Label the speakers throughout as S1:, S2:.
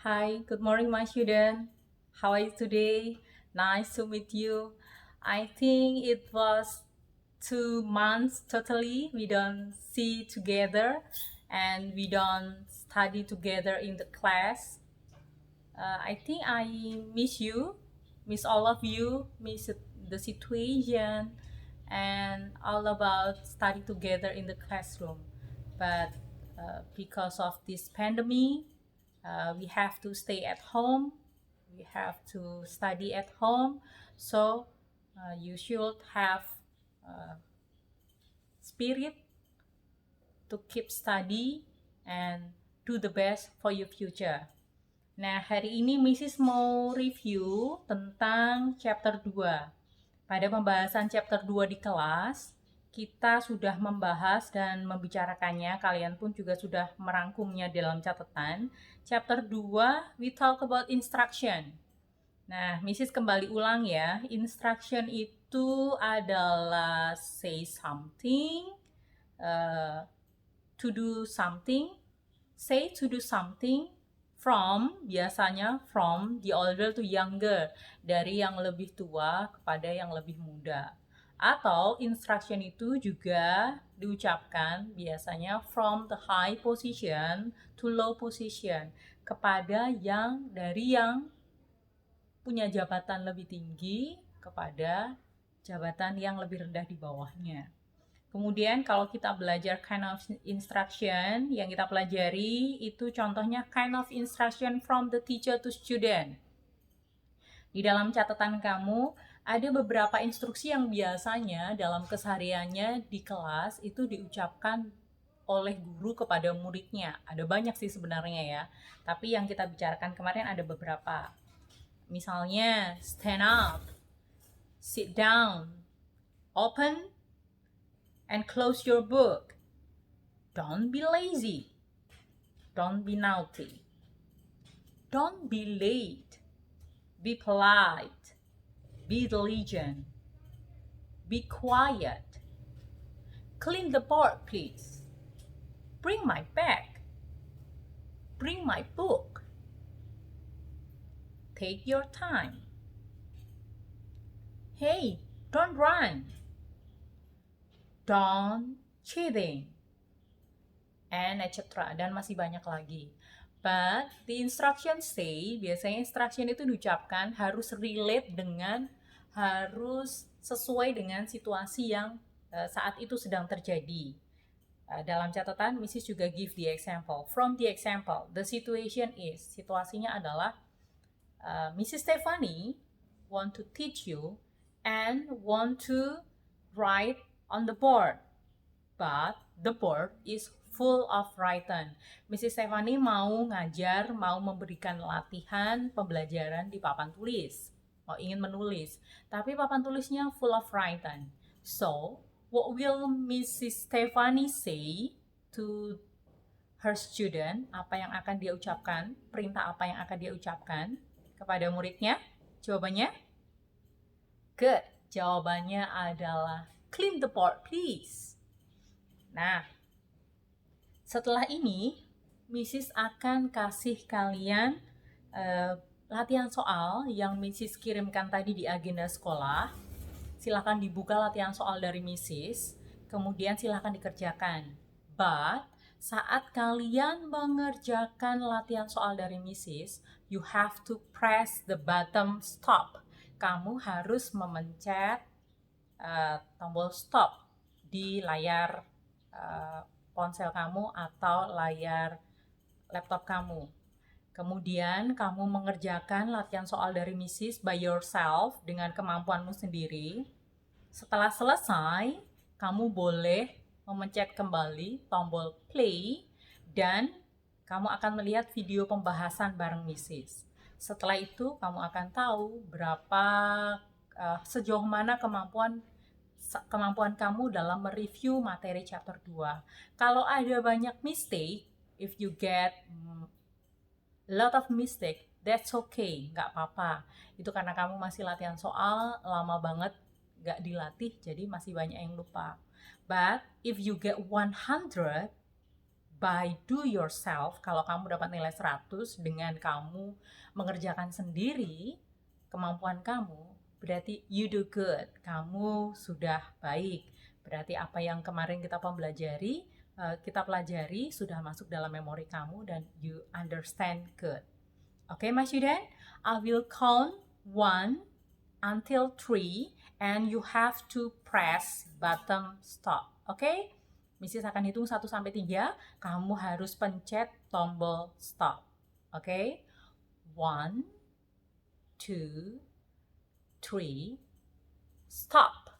S1: Hi, good morning, my student. How are you today? Nice to meet you. I think it was 2 months totally we don't see together and we don't study together in the class. I think I miss you, miss all of you, miss the situation and all about study together in the classroom. But because of this pandemic, we have to stay at home, we have to study at home. So you should have spirit to keep study and do the best for your future. Nah, hari ini Mrs. mau review tentang chapter 2. Pada pembahasan chapter 2 di kelas, kita sudah membahas dan membicarakannya, kalian pun juga sudah merangkumnya dalam catatan. Chapter 2, we talk about instruction. Nah, Mrs. kembali ulang ya, instruction itu adalah say something, to do something, say to do something, from, biasanya from the older to younger, dari yang lebih tua kepada yang lebih muda. Atau instruction itu juga diucapkan biasanya from the high position to low position, kepada yang dari yang punya jabatan lebih tinggi kepada jabatan yang lebih rendah di bawahnya. Kemudian kalau kita belajar kind of instruction yang kita pelajari itu contohnya kind of instruction from the teacher to student. Di dalam catatan kamu ada beberapa instruksi yang biasanya dalam kesehariannya di kelas itu diucapkan oleh guru kepada muridnya. Ada banyak sih sebenarnya ya, tapi yang kita bicarakan kemarin ada beberapa. Misalnya stand up, sit down, open and close your book. Don't be lazy. Don't be naughty. Don't be late. Be polite. Be diligent. Be quiet. Clean the board, please. Bring my bag. Bring my book. Take your time. Hey, don't run. Don't cheating. And etc. Dan masih banyak lagi. But the instruction say, biasanya instruction itu diucapkan harus relate dengan, harus sesuai dengan situasi yang saat itu sedang terjadi. Dalam catatan, Mrs. juga give the example. From the example, the situation is, situasinya adalah Mrs. Stephanie want to teach you and want to write on the board, but the board is full of written. Mrs. Stephanie mau ngajar, mau memberikan latihan pembelajaran di papan tulis, mau ingin menulis, tapi papan tulisnya full of written. So, what will Mrs. Stephanie say to her student? Apa yang akan dia ucapkan? Perintah apa yang akan dia ucapkan kepada muridnya? Jawabannya? Good. Jawabannya adalah clean the board, please. Nah, setelah ini, Mrs. akan kasih kalian latihan soal yang Mrs. kirimkan tadi di agenda sekolah. Silakan dibuka latihan soal dari Mrs. Kemudian silakan dikerjakan. But saat kalian mengerjakan latihan soal dari Mrs., you have to press the button stop. Kamu harus memencet tombol stop di layar ponsel kamu atau layar laptop kamu. Kemudian kamu mengerjakan latihan soal dari Mrs. by yourself dengan kemampuanmu sendiri. Setelah selesai, kamu boleh memencet kembali tombol play dan kamu akan melihat video pembahasan bareng Mrs. Setelah itu kamu akan tahu berapa sejauh mana kemampuan kamu dalam mereview materi chapter 2. Kalau ada banyak mistake, if you get a lot of mistake, that's okay, nggak apa-apa. Itu karena kamu masih latihan soal, lama banget nggak dilatih, jadi masih banyak yang lupa. But if you get 100, by do yourself, kalau kamu dapat nilai 100 dengan kamu mengerjakan sendiri kemampuan kamu, berarti you do good, kamu sudah baik. Berarti apa yang kemarin kita pelajari sudah masuk dalam memori kamu dan you understand good. Okay, my student, I will count 1 until 3 and you have to press button stop. Okay? Mrs. akan hitung 1 sampai 3, kamu harus pencet tombol stop. Okay? 1, 2, 3, stop.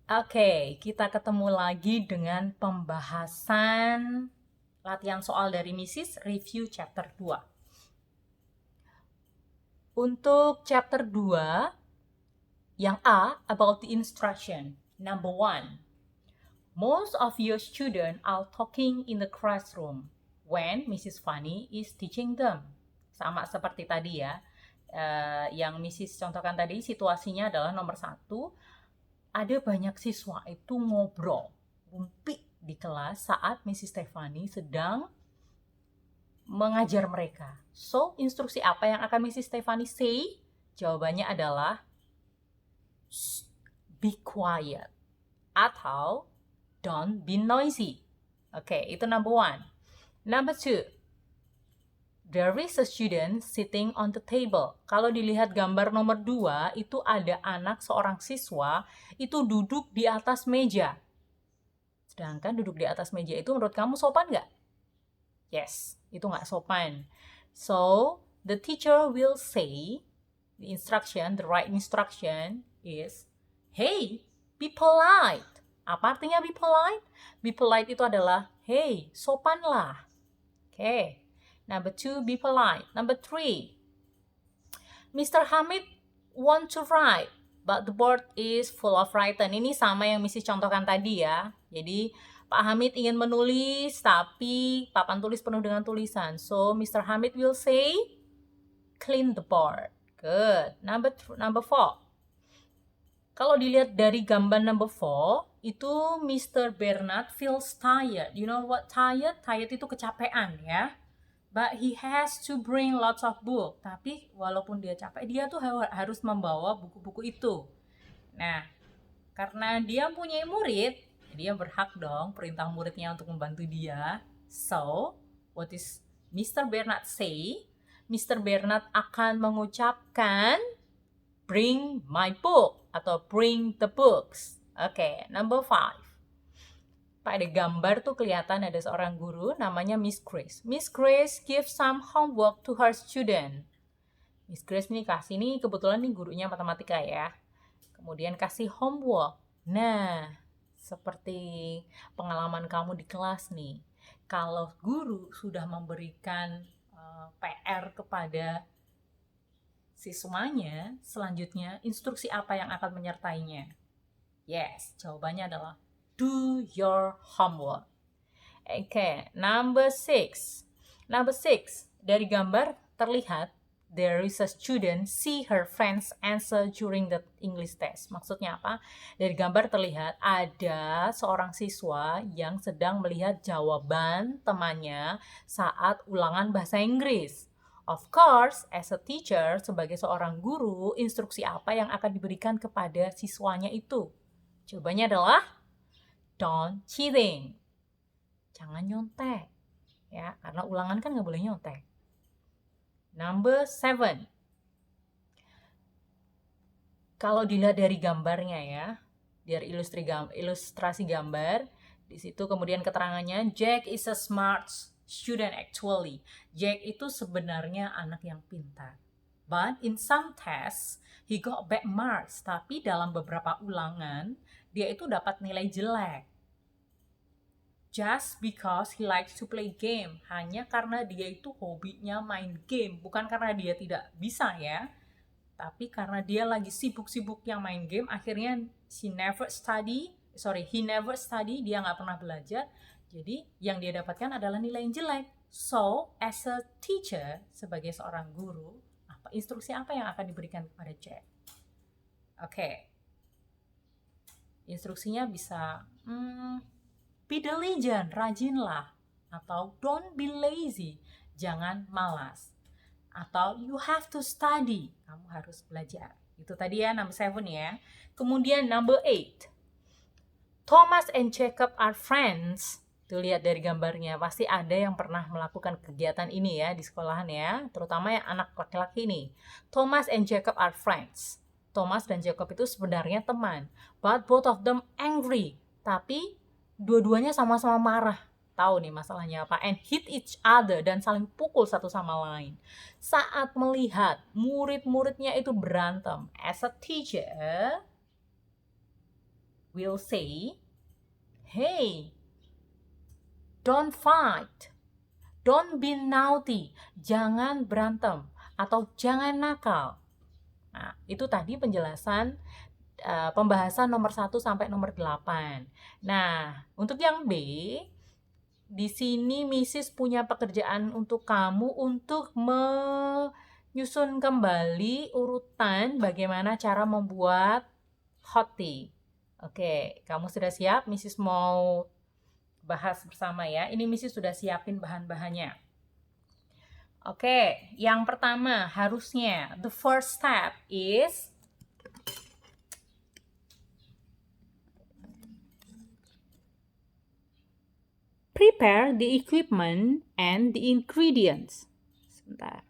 S1: Oke, kita ketemu lagi dengan pembahasan latihan soal dari Mrs. Review chapter 2. Untuk chapter 2, yang A, about the instruction. Number 1, most of your students are talking in the classroom when Mrs. Fanny is teaching them. Sama seperti tadi ya, yang Mrs. contohkan tadi, situasinya adalah nomor 1, ada banyak siswa itu ngobrol, ngumpik di kelas saat Mrs. Stephanie sedang mengajar mereka. So, instruksi apa yang akan Mrs. Stephanie say? Jawabannya adalah be quiet atau don't be noisy. Oke, itu number 1. Number 2, there is a student sitting on the table. Kalau dilihat gambar nomor 2, itu ada seorang siswa itu duduk di atas meja. Sedangkan duduk di atas meja itu menurut kamu sopan nggak? Yes, itu nggak sopan. So, the teacher will say, the right instruction is, hey, be polite. Apa artinya be polite? Be polite itu adalah, hey, sopanlah. Okay. Number 2, be polite. Number 3, Mr. Hamid want to write, but the board is full of written. Ini sama yang Mrs. contohkan tadi ya. Jadi, Pak Hamid ingin menulis, tapi papan tulis penuh dengan tulisan. So, Mr. Hamid will say, clean the board. Good. Number 4. Kalau dilihat dari gambar number 4, itu Mr. Bernard feels tired. You know what tired? Tired itu kecapean ya. But he has to bring lots of book. Tapi walaupun dia capek, dia tuh harus membawa buku-buku itu. Nah, karena dia punya murid, dia berhak dong perintah muridnya untuk membantu dia. So, what is Mr. Bernard say? Mr. Bernard akan mengucapkan bring my book atau bring the books. Oke, number 5. Pada gambar tuh kelihatan ada seorang guru namanya Miss Grace. Miss Grace give some homework to her student. Miss Grace nih kebetulan nih gurunya matematika ya. Kemudian kasih homework. Nah, seperti pengalaman kamu di kelas nih. Kalau guru sudah memberikan PR kepada siswanya, selanjutnya instruksi apa yang akan menyertainya? Yes, jawabannya adalah do your homework. Okay, number 6. Number 6, dari gambar terlihat there is a student see her friends answer during the English test. Maksudnya apa? Dari gambar terlihat ada seorang siswa yang sedang melihat jawaban temannya saat ulangan bahasa Inggris. Of course, as a teacher, sebagai seorang guru, instruksi apa yang akan diberikan kepada siswanya itu? Jawabannya adalah don't cheating. Jangan nyontek. Ya, karena ulangan kan nggak boleh nyontek. Number 7. Kalau dilihat dari gambarnya ya, dari ilustrasi gambar, di situ kemudian keterangannya, Jack is a smart student actually. Jack itu sebenarnya anak yang pintar. But in some tests, he got bad marks. Tapi dalam beberapa ulangan, dia itu dapat nilai jelek. Just because he likes to play game. Hanya karena dia itu hobinya main game. Bukan karena dia tidak bisa ya. Tapi karena dia lagi sibuk-sibuknya main game, akhirnya he never study, dia nggak pernah belajar. Jadi yang dia dapatkan adalah nilai yang jelek. So, as a teacher, sebagai seorang guru, instruksi apa yang akan diberikan kepada Jack? Okay. Instruksinya bisa be diligent, rajinlah, atau don't be lazy, jangan malas, atau you have to study, kamu harus belajar. Itu tadi ya number 7 ya. Kemudian number 8, Thomas and Jacob are friends. Tuh lihat dari gambarnya, pasti ada yang pernah melakukan kegiatan ini ya di sekolahan ya, terutama yang anak laki-laki nih. Thomas and Jacob are friends. Thomas dan Jacob itu sebenarnya teman, but both of them angry. Tapi dua-duanya sama-sama marah. Tahu nih masalahnya apa? And hit each other, dan saling pukul satu sama lain. Saat melihat murid-muridnya itu berantem, as a teacher will say, hey, don't fight, don't be naughty, jangan berantem, atau jangan nakal. Nah, itu tadi penjelasan pembahasan nomor 1 sampai nomor 8. Nah, untuk yang B, di sini Mrs. punya pekerjaan untuk kamu untuk menyusun kembali urutan bagaimana cara membuat hot tea. Oke, kamu sudah siap? Mrs. mau bahas bersama ya. Ini Mrs. sudah siapin bahan-bahannya. Oke, yang pertama harusnya the first step is prepare the equipment and the ingredients. Sebentar.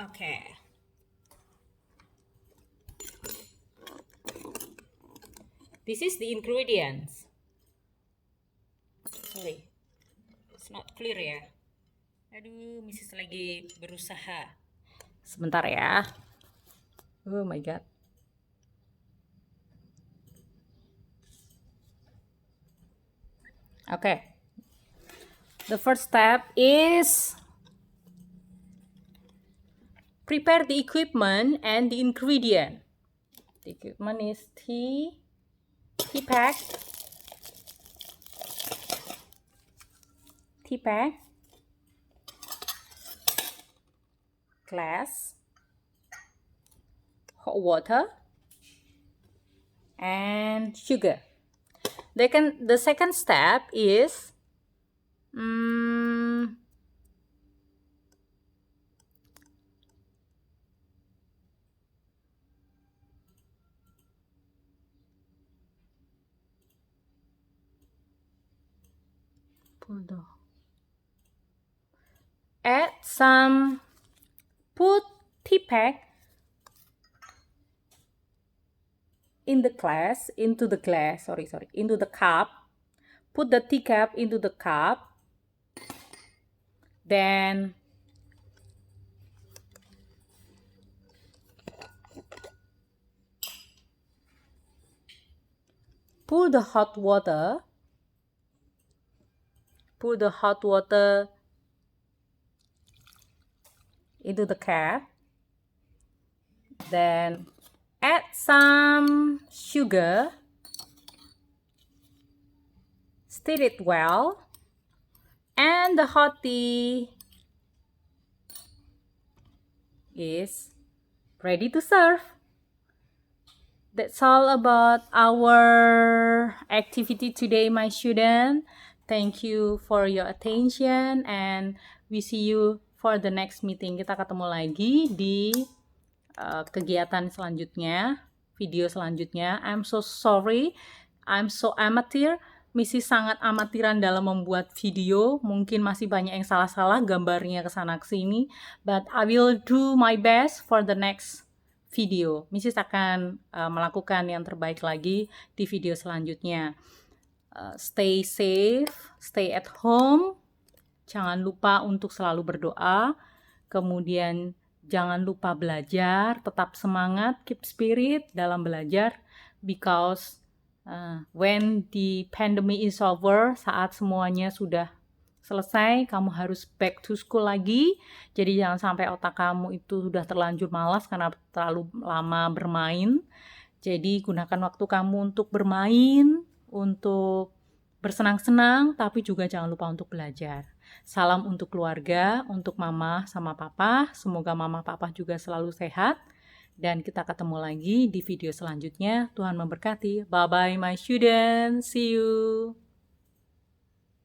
S1: Okay. This is the ingredients. Sorry, it's not clear ya. Aduh, Mrs. lagi berusaha. Sebentar ya. Oh my god. Okay. The first step is prepare the equipment and the ingredient. The equipment is tea pack, glass, hot water, and sugar. The second step is put tea pack into the cup. Put the tea cup into the cup. Then pour the hot water into the cup. Then add some sugar. Stir it well. And the hot tea is ready to serve. That's all about our activity today, my student. Thank you for your attention and we see you for the next meeting. Kita ketemu lagi di kegiatan selanjutnya, video selanjutnya. I'm so sorry, I'm so amateur. Misi sangat amatiran dalam membuat video. Mungkin masih banyak yang salah-salah gambarnya kesana kesini. But I will do my best for the next video. Mrs. akan melakukan yang terbaik lagi di video selanjutnya. Stay safe, stay at home. Jangan lupa untuk selalu berdoa. Kemudian jangan lupa belajar, tetap semangat, keep spirit dalam belajar. Because when the pandemic is over, saat semuanya sudah selesai, kamu harus back to school lagi. Jadi jangan sampai otak kamu itu sudah terlanjur malas karena terlalu lama bermain. Jadi gunakan waktu kamu untuk bermain, untuk bersenang-senang, tapi juga jangan lupa untuk belajar. Salam untuk keluarga, untuk mama sama papa. Semoga mama papa juga selalu sehat. Dan kita ketemu lagi di video selanjutnya. Tuhan memberkati. Bye-bye my students. See you.